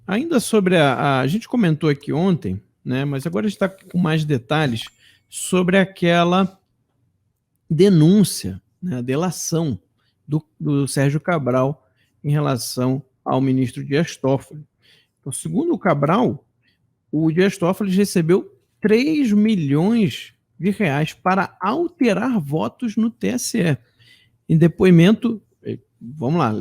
Ainda sobre a gente comentou aqui ontem, né? Mas agora a gente está com mais detalhes sobre aquela denúncia, né, a delação do Sérgio Cabral em relação ao ministro Dias Toffoli. Então, segundo o Cabral, o Dias Toffoli recebeu 3 milhões de reais para alterar votos no TSE. Em depoimento, vamos lá,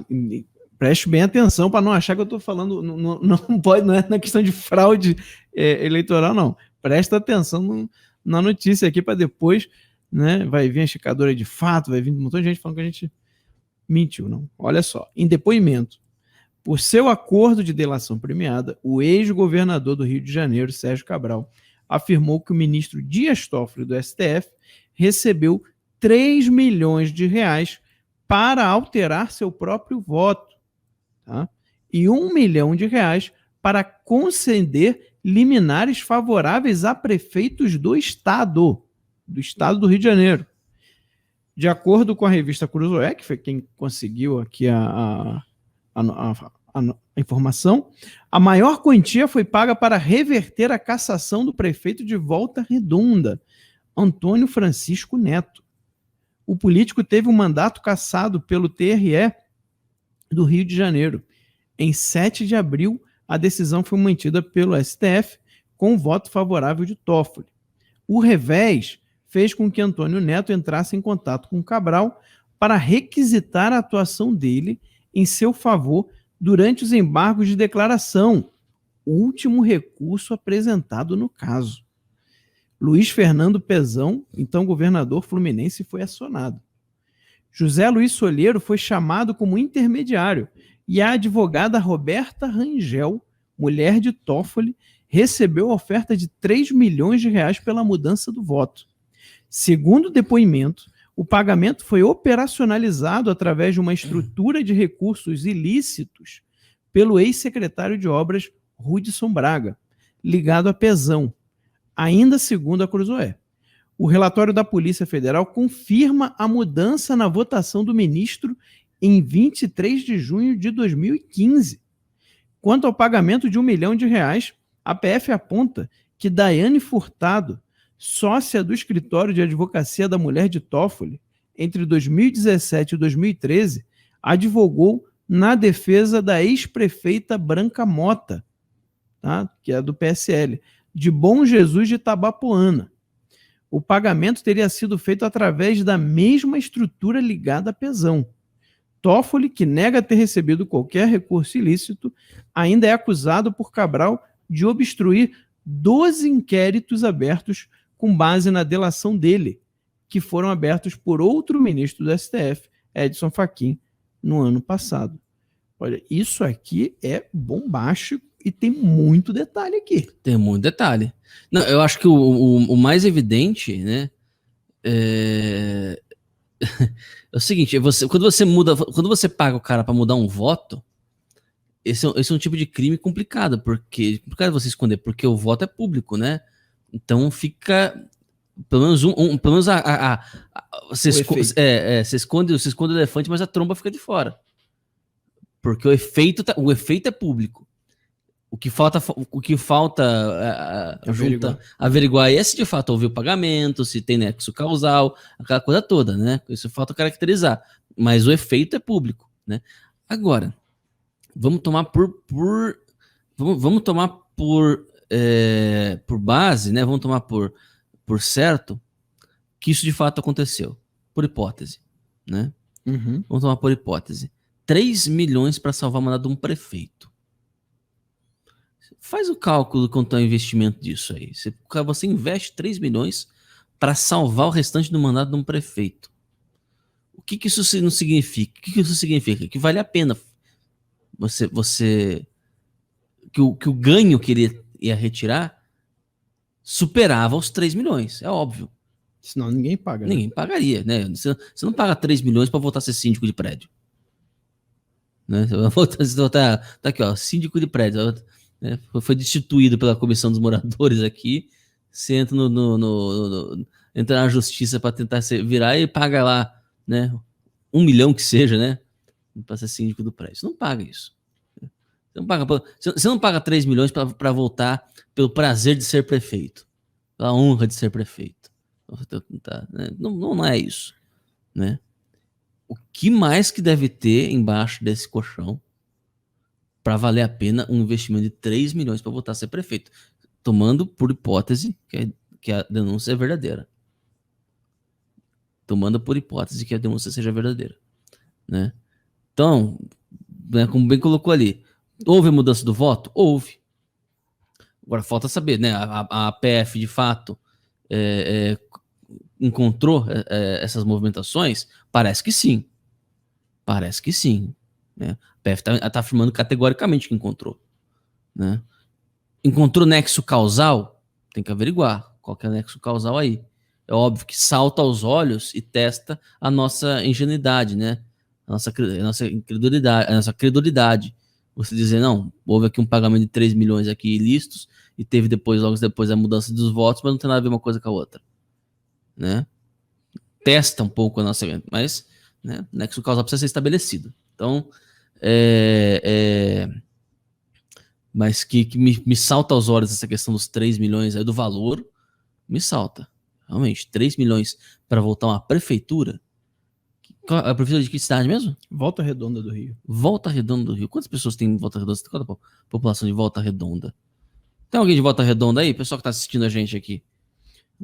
preste bem atenção para não achar que eu estou falando, não pode, não é na questão de fraude eleitoral, não. Presta atenção na notícia aqui para depois, né? Vai vir a checadora de fato, vai vir um montão de gente falando que a gente mentiu, não. Olha só, em depoimento, por seu acordo de delação premiada, o ex-governador do Rio de Janeiro, Sérgio Cabral, afirmou que o ministro Dias Toffoli do STF recebeu 3 milhões de reais para alterar seu próprio voto, tá? E 1 milhão de reais para conceder liminares favoráveis a prefeitos do estado do Rio de Janeiro. De acordo com a revista Cruzoé, que foi quem conseguiu aqui a informação, a maior quantia foi paga para reverter a cassação do prefeito de Volta Redonda, Antônio Francisco Neto. O político teve um mandato cassado pelo TRE do Rio de Janeiro. Em 7 de abril, a decisão foi mantida pelo STF com voto favorável de Toffoli. O revés fez com que Antônio Neto entrasse em contato com Cabral para requisitar a atuação dele em seu favor durante os embargos de declaração, último recurso apresentado no caso. Luiz Fernando Pezão, então governador fluminense, foi acionado. José Luiz Solheiro foi chamado como intermediário e a advogada Roberta Rangel, mulher de Toffoli, recebeu a oferta de 3 milhões de reais pela mudança do voto. Segundo o depoimento, o pagamento foi operacionalizado através de uma estrutura de recursos ilícitos pelo ex-secretário de Obras Rudson Braga, ligado a Pezão, ainda segundo a Cruzoé. O relatório da Polícia Federal confirma a mudança na votação do ministro em 23 de junho de 2015. Quanto ao pagamento de 1 milhão de reais, a PF aponta que Daiane Furtado, sócia do escritório de advocacia da mulher de Toffoli, entre 2017 e 2013, advogou na defesa da ex-prefeita Branca Mota, tá? Que é do PSL, de Bom Jesus de Itabapoana. O pagamento teria sido feito através da mesma estrutura ligada a Pezão. Toffoli, que nega ter recebido qualquer recurso ilícito, ainda é acusado por Cabral de obstruir 12 inquéritos abertos com base na delação dele, que foram abertos por outro ministro do STF, Edson Fachin, no ano passado. Olha, isso aqui é bombástico e tem muito detalhe aqui. Tem muito detalhe. Não, eu acho que o mais evidente, né, é o seguinte, quando você paga o cara para mudar um voto, esse é um tipo de crime complicado, porque você esconder, porque o voto é público, né? Então fica pelo menos você esconde o elefante, mas a tromba fica de fora. Porque o efeito é público. O que falta averiguar é se de fato houve o pagamento, se tem nexo causal, aquela coisa toda, né? Isso falta caracterizar. Mas o efeito é público, né? Agora, vamos tomar por base, né? Vamos tomar por certo que isso de fato aconteceu, por hipótese, né? Uhum. Vamos tomar por hipótese. 3 milhões para salvar o mandato de um prefeito. Faz o cálculo quanto é o investimento disso aí. Você investe 3 milhões para salvar o restante do mandato de um prefeito. O que isso não significa? O que isso significa? Que vale a pena que o ganho que ele ia retirar superava os 3 milhões, é óbvio. Senão ninguém paga. Ninguém pagaria, né? Você não paga 3 milhões para voltar a ser síndico de prédio. Né? Você vai tá aqui, ó, síndico de prédio. Né? Foi destituído pela comissão dos moradores aqui. Você entra entra na justiça para tentar virar e paga lá, né? 1 milhão que seja, né? Para ser síndico do prédio. Você não paga isso. Você não paga 3 milhões para voltar pelo prazer de ser prefeito, pela honra de ser prefeito. Não é isso, né? O que mais que deve ter embaixo desse colchão para valer a pena um investimento de 3 milhões para voltar a ser prefeito? Tomando por hipótese que a denúncia é verdadeira. Tomando por hipótese que a denúncia seja verdadeira, né? Então, né, como bem colocou ali, houve mudança do voto? Houve. Agora falta saber, né? A PF de fato encontrou essas movimentações? Parece que sim. Parece que sim. Né? A PF tá afirmando categoricamente que encontrou. Né? Encontrou nexo causal? Tem que averiguar qual que é o nexo causal aí. É óbvio que salta aos olhos e testa a nossa ingenuidade, né? A nossa incredulidade, a nossa credulidade. Você dizer, não, houve aqui um pagamento de 3 milhões aqui ilícitos e teve logo depois a mudança dos votos, mas não tem nada a ver uma coisa com a outra. Né? Testa um pouco a nossa... Mas, né, nexo causal precisa ser estabelecido. Então, mas que me salta aos olhos essa questão dos 3 milhões aí, do valor, me salta. Realmente, 3 milhões para voltar uma prefeitura. A prefeitura de que cidade mesmo? Volta Redonda do Rio. Volta Redonda do Rio. Quantas pessoas tem em Volta Redonda? Qual a população de Volta Redonda? Tem alguém de Volta Redonda aí? Pessoal que tá assistindo a gente aqui.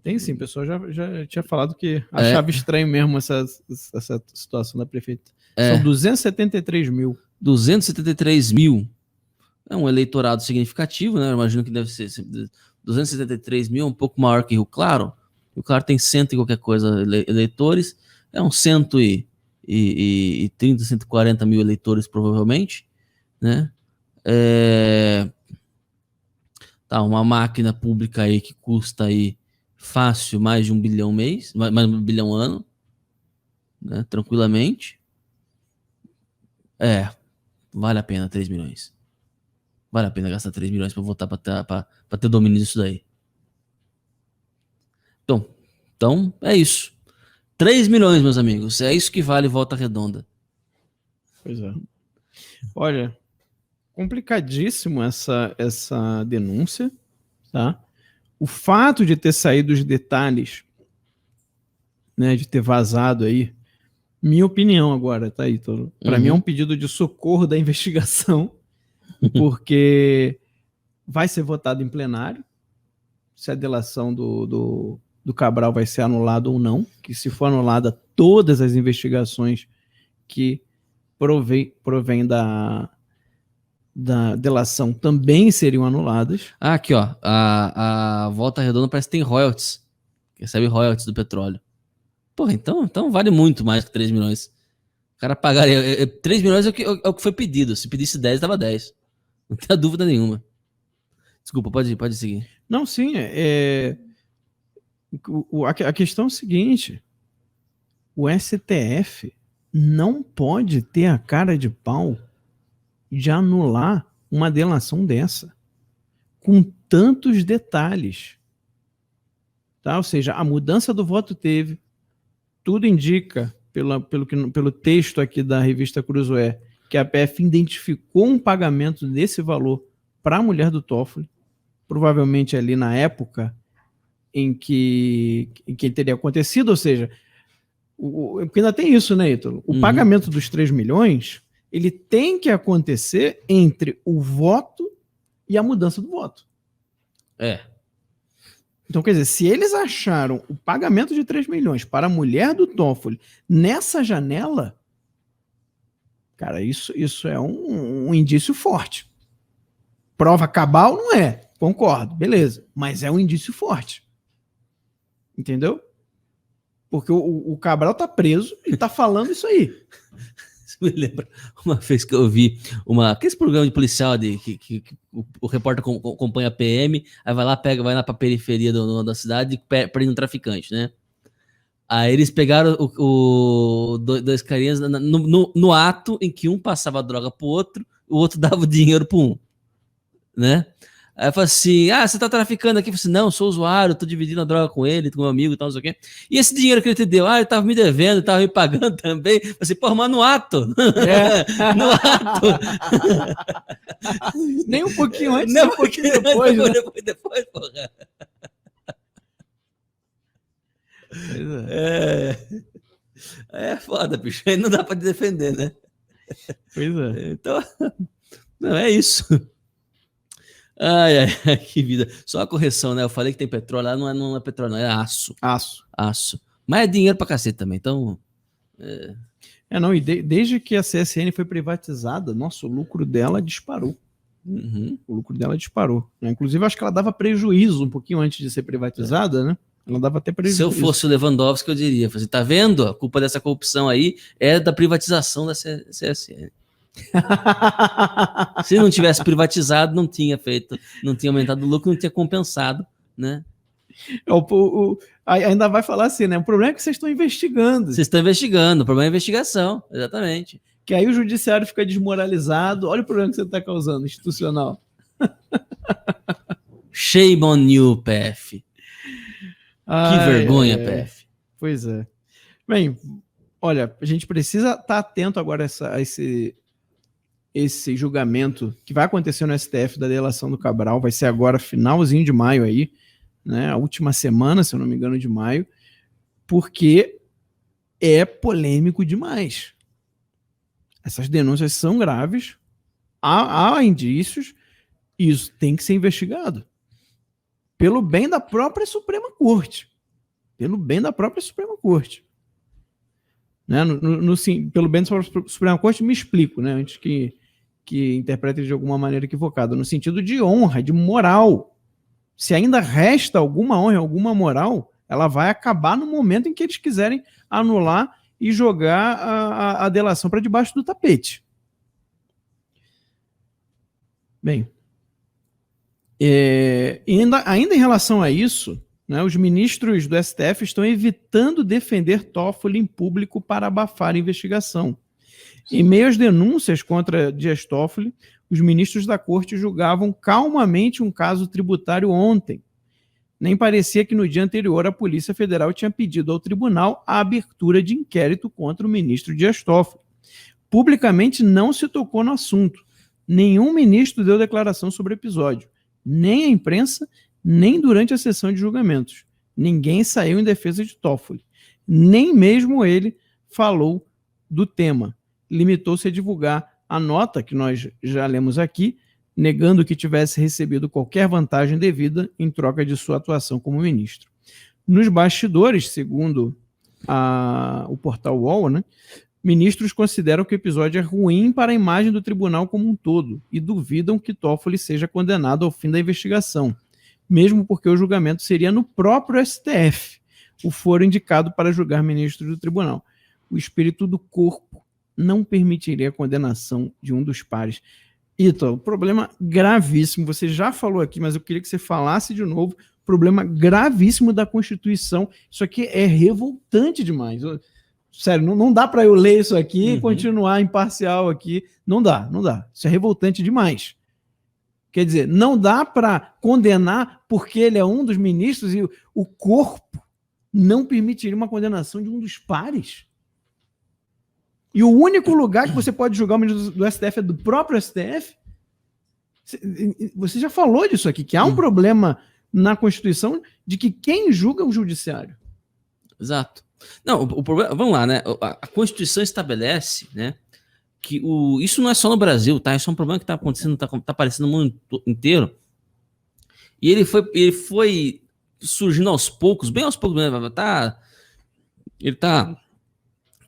Tem sim, o pessoal já tinha falado que achava estranho mesmo essa situação da prefeita. São 273 mil. 273 mil. É um eleitorado significativo, né? Eu imagino que deve ser 273 mil, um pouco maior que Rio Claro. Rio Claro tem 100 e qualquer coisa eleitores. É uns 130, 140 mil eleitores, provavelmente. Né? Tá, uma máquina pública aí que custa aí fácil mais de 1 bilhão mês, mais de 1 bilhão ano, né? Tranquilamente. Vale a pena 3 milhões. Vale a pena gastar 3 milhões para votar para ter domínio disso daí. Então, é isso. 3 milhões, meus amigos. É isso que vale Volta Redonda. Pois é. Olha, complicadíssimo essa denúncia, tá? O fato de ter saído os detalhes, né, de ter vazado aí, minha opinião agora, tá aí, para mim é um pedido de socorro da investigação, porque vai ser votado em plenário se a delação do Cabral vai ser anulada ou não, que se for anulada, todas as investigações que provém da delação também seriam anuladas. Aqui, ó, a Volta Redonda parece que tem royalties, recebe royalties do petróleo. Porra, então vale muito mais que 3 milhões. O cara pagaria, 3 milhões é o que foi pedido, se pedisse 10, dava 10. Não tem dúvida nenhuma. Desculpa, pode seguir. Não, sim, a questão é o seguinte, o STF não pode ter a cara de pau de anular uma delação dessa, com tantos detalhes. Tá? Ou seja, a mudança do voto teve, tudo indica, pelo texto aqui da revista Cruzoé, que a PF identificou um pagamento desse valor para a mulher do Toffoli, provavelmente ali na época em que teria acontecido, ou seja, porque ainda tem isso, né, Ítalo? O pagamento dos 3 milhões, ele tem que acontecer entre o voto e a mudança do voto. Então, quer dizer, se eles acharam o pagamento de 3 milhões para a mulher do Toffoli nessa janela, cara, isso é um indício forte. Prova cabal não é, concordo, beleza, mas é um indício forte. Entendeu? Porque o Cabral tá preso e tá falando isso aí. Isso me lembra uma vez que eu vi aquele programa de policial que o repórter acompanha a PM, aí vai lá pra periferia da cidade e prende um traficante, né? Aí eles pegaram dois carinhas no ato em que um passava a droga pro outro, o outro dava o dinheiro pro um, né? Aí eu falo assim, você tá traficando aqui? Eu falo assim, não, sou usuário, tô dividindo a droga com ele, com meu amigo e tal, não sei o quê. E esse dinheiro que ele te deu? Ele tava me devendo, tava me pagando também. Eu falei assim, porra, mas no ato. No ato. Nem um pouquinho antes, Não, nem um pouquinho depois, né? Depois, porra. É foda, bicho. Aí não dá pra defender, né? Pois é. Então, não, é isso. Ai, que vida. Só a correção, né? Eu falei que tem petróleo lá, não é petróleo, não, é aço. Aço. Mas é dinheiro pra cacete também, então... Não, e desde que a CSN foi privatizada, nossa, o lucro dela disparou. Uhum. O lucro dela disparou. Né? Inclusive, acho que ela dava prejuízo um pouquinho antes de ser privatizada, né? Ela dava até prejuízo. Se eu fosse o Lewandowski, eu diria, assim, tá vendo? A culpa dessa corrupção aí é da privatização da CSN. Se não tivesse privatizado, não tinha aumentado o lucro, não tinha compensado, né? Ainda vai falar assim, né? O problema é que vocês estão investigando. Vocês estão investigando, o problema é a investigação, exatamente. Que aí o judiciário fica desmoralizado. Olha o problema que você está causando, institucional. Shame on you, PF. Que vergonha, PF. Pois é. Bem, olha, a gente precisa estar atento agora a esse julgamento que vai acontecer no STF da delação do Cabral. Vai ser agora, finalzinho de maio aí, né? A última semana, se eu não me engano, de maio, porque é polêmico demais. Essas denúncias são graves, há indícios, e isso tem que ser investigado. Pelo bem da própria Suprema Corte. Pelo bem da própria Suprema Corte. Né? Pelo bem da Suprema Corte, me explico, né? Antes que interprete de alguma maneira equivocada. No sentido de honra, de moral. Se ainda resta alguma honra, alguma moral, ela vai acabar no momento em que eles quiserem anular e jogar a delação para debaixo do tapete. Bem, ainda em relação a isso, né, os ministros do STF estão evitando defender Toffoli em público para abafar a investigação. Em meio às denúncias contra Dias Toffoli, os ministros da corte julgavam calmamente um caso tributário ontem. Nem parecia que no dia anterior a Polícia Federal tinha pedido ao tribunal a abertura de inquérito contra o ministro Dias Toffoli. Publicamente não se tocou no assunto. Nenhum ministro deu declaração sobre o episódio. Nem a imprensa, nem durante a sessão de julgamentos. Ninguém saiu em defesa de Toffoli. Nem mesmo ele falou do tema. Limitou-se a divulgar a nota que nós já lemos aqui, negando que tivesse recebido qualquer vantagem devida em troca de sua atuação como ministro. Nos bastidores, segundo o portal UOL, né, ministros consideram que o episódio é ruim para a imagem do tribunal como um todo e duvidam que Toffoli seja condenado ao fim da investigação, mesmo porque o julgamento seria no próprio STF, o foro indicado para julgar ministros do tribunal. O espírito do corpo não permitiria a condenação de um dos pares. Ítalo, problema gravíssimo, você já falou aqui, mas eu queria que você falasse de novo, problema gravíssimo da Constituição, isso aqui é revoltante demais. Sério, não dá para eu ler isso aqui e continuar imparcial aqui, não dá, isso é revoltante demais. Quer dizer, não dá para condenar porque ele é um dos ministros e o corpo não permitiria uma condenação de um dos pares. E o único lugar que você pode julgar o ministro do STF é do próprio STF? Você já falou disso aqui, que há um problema na Constituição de que quem julga é o judiciário. Exato. Não, o problema, vamos lá, né? A Constituição estabelece, né, que isso não é só no Brasil, tá? Isso é um problema que está acontecendo, tá aparecendo no mundo inteiro. E ele foi surgindo aos poucos, bem aos poucos, né? Ele tá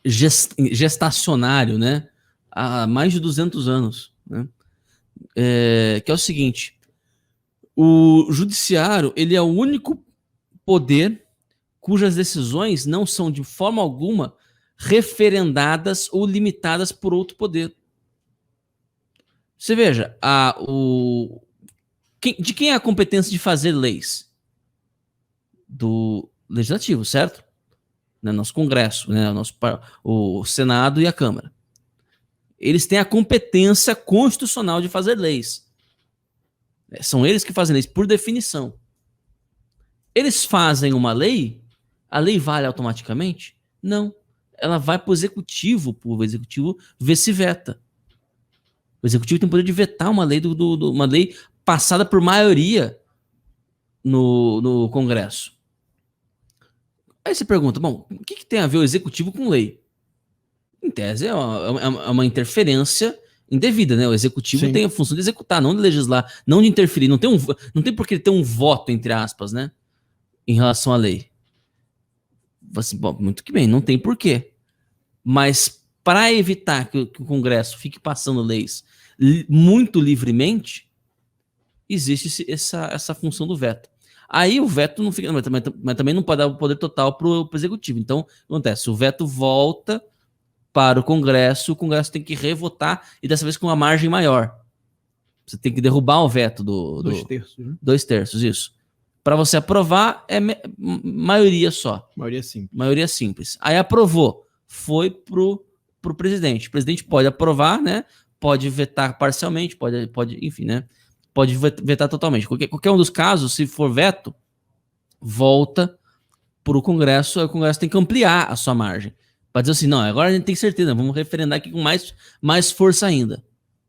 gestacionário, né? Há mais de 200 anos, né? Que é o seguinte: o judiciário, ele é o único poder cujas decisões não são de forma alguma referendadas ou limitadas por outro poder. Você veja, de quem é a competência de fazer leis? Do Legislativo, certo? Nosso Congresso, né? O Senado e a Câmara. Eles têm a competência constitucional de fazer leis. São eles que fazem leis, por definição. Eles fazem uma lei, a lei vale automaticamente? Não. Ela vai para o executivo ver se veta. O executivo tem o poder de vetar uma lei, uma lei passada por maioria no Congresso. Aí você pergunta, bom, o que tem a ver o executivo com lei? Em tese, é uma interferência indevida, né? O executivo Sim. tem a função de executar, não de legislar, não de interferir. Não tem por que ele ter um voto, entre aspas, né? Em relação à lei. Assim, bom, muito que bem, não tem porquê. Mas para evitar que o Congresso fique passando leis muito livremente, existe essa função do veto. Aí o veto não fica, mas também não pode dar o poder total para o executivo. Então, o que acontece? O veto volta para o Congresso tem que revotar, e dessa vez com uma margem maior. Você tem que derrubar o veto do 2/3, né? 2/3, isso. Para você aprovar, é maioria só. Maioria simples. Aí aprovou, foi pro presidente. O presidente pode aprovar, né? Pode vetar parcialmente, pode, enfim, né? Pode vetar totalmente. Qualquer um dos casos, se for veto, volta para o Congresso, aí o Congresso tem que ampliar a sua margem. Para dizer assim, não, agora a gente tem certeza, vamos referendar aqui com mais força ainda.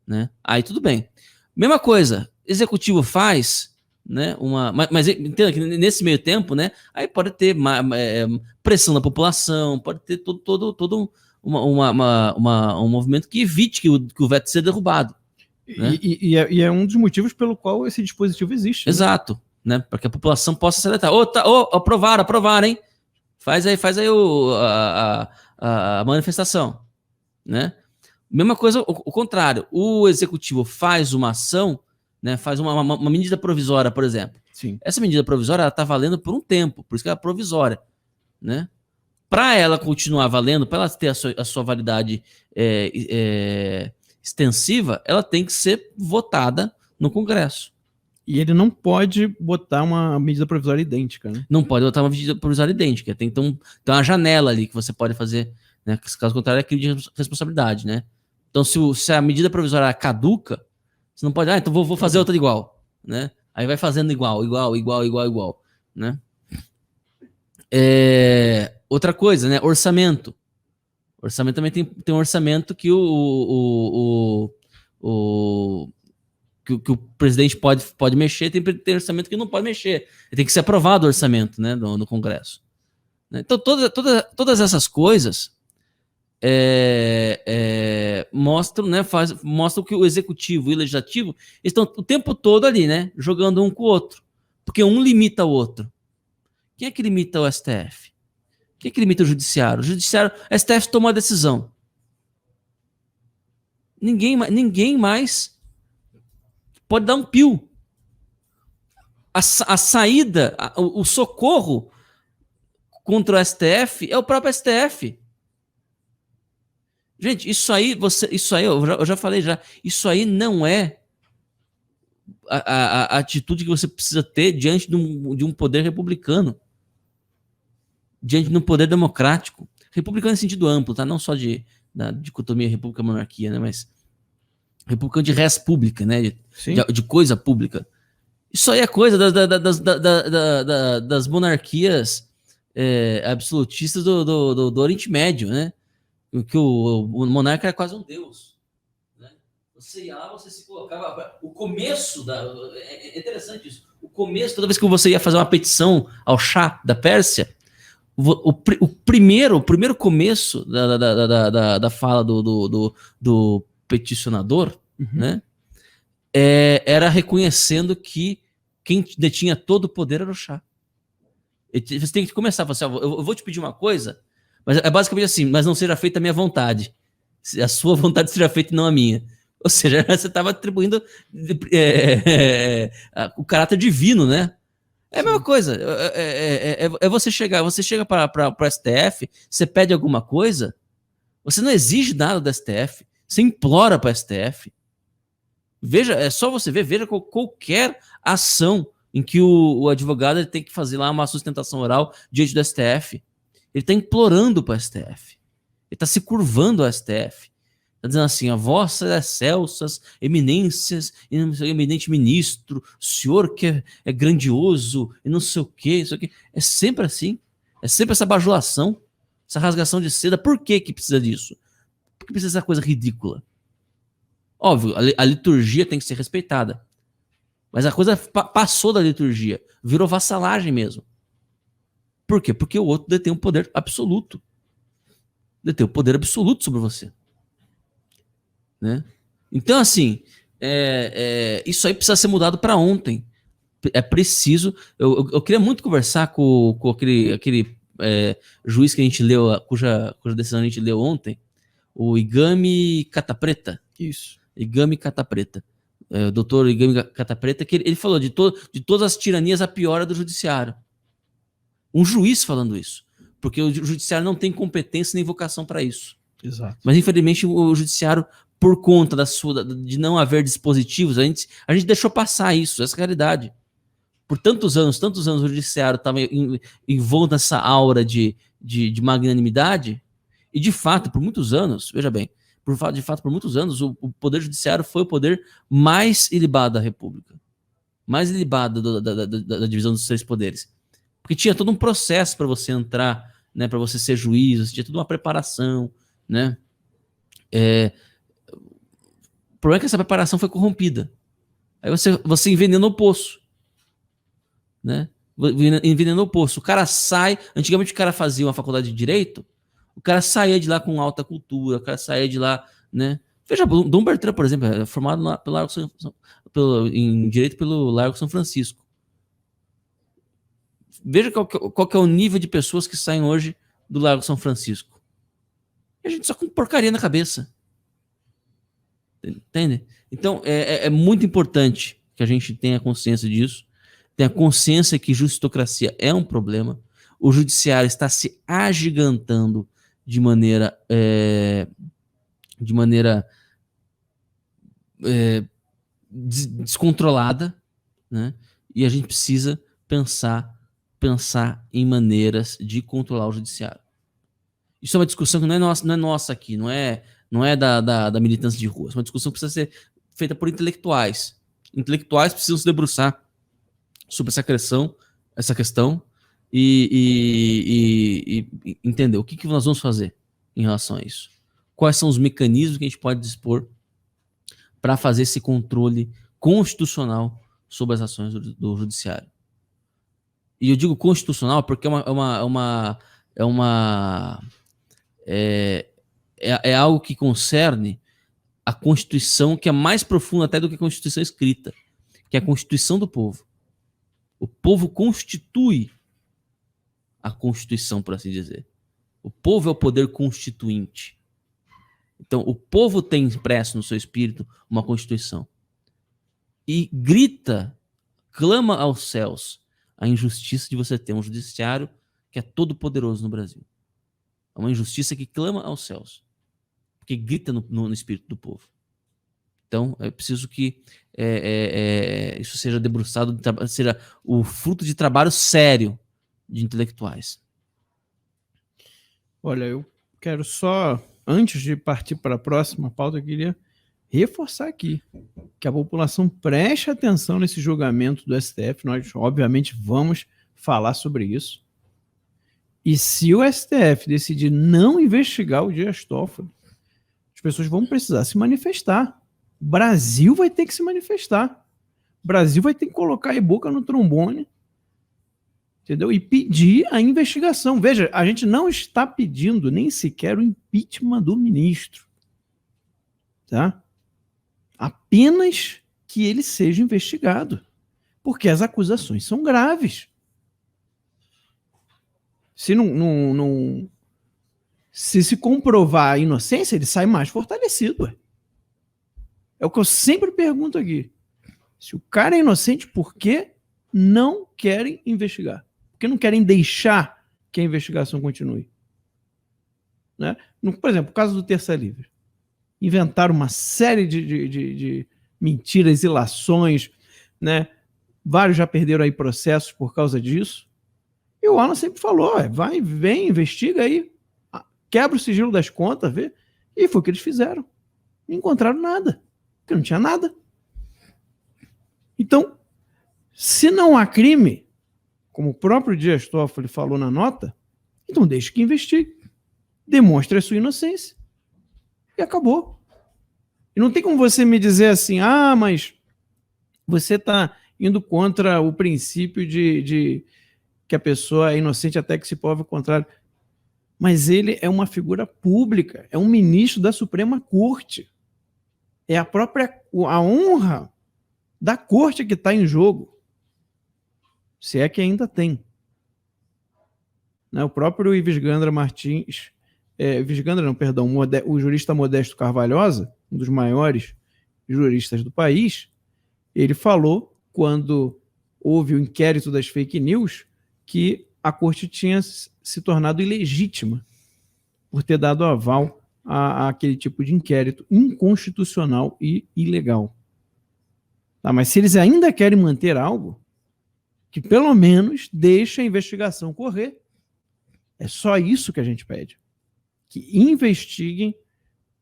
Né? Aí tudo bem. Mesma coisa, executivo faz, né? Mas entenda que nesse meio tempo, né? Aí pode ter pressão da população, pode ter todo um movimento que evite que o veto seja derrubado. Né? E é um dos motivos pelo qual esse dispositivo existe. Exato, né? Para que a população possa se alertar. Aprovaram, hein? Faz aí a manifestação, né? Mesma coisa, o contrário. O executivo faz uma ação, né? Faz uma medida provisória, por exemplo. Sim. Essa medida provisória está valendo por um tempo, por isso que ela é provisória, né? Para ela continuar valendo, para ela ter a sua validade extensiva, ela tem que ser votada no Congresso. E ele não pode botar uma medida provisória idêntica, né? Não pode botar uma medida provisória idêntica. Tem uma janela ali que você pode fazer, né? Caso contrário, é crime de responsabilidade, né? Então, se a medida provisória caduca, você não pode, então vou fazer outra igual, né? Aí vai fazendo igual, né? Outra coisa, né? Orçamento. Orçamento também tem um orçamento que que o presidente pode mexer, tem orçamento que não pode mexer. Tem que ser aprovado o orçamento, né, no Congresso. Então, todas essas coisas mostram, né, mostram que o Executivo e o Legislativo estão o tempo todo ali, né, jogando um com o outro. Porque um limita o outro. Quem é que limita o STF? Quem é que limita o Judiciário? O STF toma a decisão. Ninguém mais pode dar um pio. A saída, o socorro contra o STF é o próprio STF. Gente, isso aí eu já falei já, isso aí não é a atitude que você precisa ter diante de um poder republicano, diante de um poder democrático. Republicano em sentido amplo, tá? Não só da dicotomia república-monarquia, né? Mas republicano de res pública, né? De coisa pública. Isso aí é coisa das monarquias absolutistas do Oriente Médio, né? Que o monarca era quase um deus. Né? Você ia lá, você se colocava. O começo é interessante isso. O começo, toda vez que você ia fazer uma petição ao Shah da Pérsia, o primeiro começo da fala do peticionador, né, era reconhecendo que quem detinha todo o poder era o Shah. Você tem que começar a falar assim, eu vou te pedir uma coisa, mas é basicamente assim, mas não seja feita a minha vontade. A sua vontade seja feita e não a minha. Ou seja, você estava atribuindo o caráter divino, né? É a mesma coisa. Você chega para o STF, você pede alguma coisa, você não exige nada do STF, você implora para o STF. Veja, é só você veja qualquer ação em que o advogado ele tem que fazer lá uma sustentação oral diante do STF. Ele está implorando para o STF. Ele está se curvando ao STF. Está dizendo assim, a vossas excelsas eminências, eminente ministro, o senhor que é grandioso, e não sei o quê, isso aqui. É sempre assim. É sempre essa bajulação, essa rasgação de seda. Por que precisa disso? Porque precisa dessa coisa ridícula. Óbvio, a liturgia tem que ser respeitada. Mas a coisa passou da liturgia, virou vassalagem mesmo. Por quê? Porque o outro detém um poder absoluto. Detém o poder absoluto sobre você. Né? Então, assim, isso aí precisa ser mudado para ontem. É preciso. Eu queria muito conversar com aquele juiz que a gente leu, cuja decisão a gente leu ontem, o Igami Catapreta. Isso. Igami Catapreta. O doutor Igami Catapreta, que ele falou de todas as tiranias, a pior é do judiciário. Um juiz falando isso. Porque o judiciário não tem competência nem vocação para isso. Exato. Mas, infelizmente, o judiciário, por conta de não haver dispositivos, a gente deixou passar isso, essa realidade. Por tantos anos o judiciário estava envolto nessa aura de magnanimidade, e de fato, por muitos anos, veja bem, por muitos anos, o poder judiciário foi o poder mais ilibado da República. Mais ilibado da divisão dos três poderes. Porque tinha todo um processo para você entrar, né, para você ser juiz, tinha toda uma preparação, né? O problema é que essa preparação foi corrompida. Aí você envenenou o poço. Né? Envenenou o poço. O cara sai. Antigamente o cara fazia uma faculdade de direito, o cara saía de lá com alta cultura, o cara saía de lá, né? Veja, Dom Bertrand, por exemplo, é formado em direito pelo Largo São Francisco. Veja qual que é o nível de pessoas que saem hoje do Largo São Francisco. E a gente só com porcaria na cabeça. Entende? Então, é muito importante que a gente tenha consciência disso, tenha consciência que justocracia é um problema, o judiciário está se agigantando de maneira descontrolada, né? E a gente precisa pensar em maneiras de controlar o judiciário. Isso é uma discussão que não é nossa aqui, não é da militância de rua. É uma discussão que precisa ser feita por intelectuais. Intelectuais precisam se debruçar sobre essa questão e entender o que nós vamos fazer em relação a isso. Quais são os mecanismos que a gente pode dispor para fazer esse controle constitucional sobre as ações do judiciário. E eu digo constitucional porque é algo que concerne a Constituição, que é mais profunda até do que a Constituição escrita, que é a Constituição do povo. O povo constitui a Constituição, por assim dizer. O povo é o poder constituinte. Então, o povo tem impresso no seu espírito uma Constituição. E grita, clama aos céus a injustiça de você ter um judiciário que é todo poderoso no Brasil. É uma injustiça que clama aos céus, porque grita no espírito do povo. Então, é preciso que isso seja debruçado, seja o fruto de trabalho sério de intelectuais. Olha, eu quero só, antes de partir para a próxima pauta, eu queria reforçar aqui que a população preste atenção nesse julgamento do STF. Nós, obviamente, vamos falar sobre isso. E se o STF decidir não investigar o Dias Toffoli, as pessoas vão precisar se manifestar. O Brasil vai ter que se manifestar. O Brasil vai ter que colocar a boca no trombone, entendeu? E pedir a investigação. Veja, a gente não está pedindo nem sequer o impeachment do ministro. Tá? Apenas que ele seja investigado. Porque as acusações são graves. Se comprovar a inocência, ele sai mais fortalecido. Ué. É o que eu sempre pergunto aqui. Se o cara é inocente, por que não querem investigar? Por que não querem deixar que a investigação continue? Né? Por exemplo, o caso do Terça Livre. Inventaram uma série de mentiras, ilações, né? Vários já perderam aí processos por causa disso. E o Alan sempre falou, vem, investiga aí, quebra o sigilo das contas, vê. E foi o que eles fizeram. Não encontraram nada, porque não tinha nada. Então, se não há crime, como o próprio Dias Toffoli falou na nota, então deixe que investigue. Demonstre a sua inocência. E acabou. E não tem como você me dizer assim, mas você está indo contra o princípio de que a pessoa é inocente até que se prove o contrário. Mas ele é uma figura pública, é um ministro da Suprema Corte. É a honra da corte que está em jogo. Se é que ainda tem. O próprio Ives Gandra Martins, o jurista Modesto Carvalhosa, um dos maiores juristas do país, ele falou, quando houve o inquérito das fake news, que a corte tinha se tornado ilegítima por ter dado aval àquele tipo de inquérito inconstitucional e ilegal. Mas se eles ainda querem manter algo, que pelo menos deixe a investigação correr. É só isso que a gente pede. Que investiguem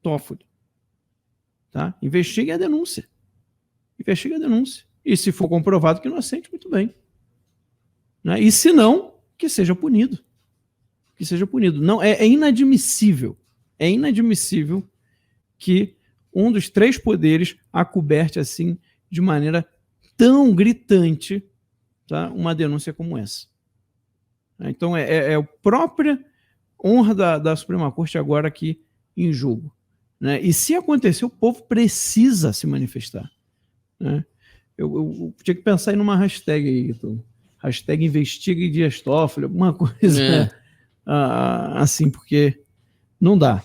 Toffoli. Tá? Investiguem a denúncia. Investiguem a denúncia. E se for comprovado que inocente, muito bem. E se não, que seja punido. Que seja punido. Não, é inadmissível. É inadmissível que um dos três poderes acoberte assim, de maneira tão gritante, tá? Uma denúncia como essa. Então, é a própria honra da Suprema Corte agora aqui em jogo. E se acontecer, o povo precisa se manifestar. Eu tinha que pensar em uma hashtag aí, então. Hashtag investigue Dias Toffoli, alguma coisa assim, porque não dá.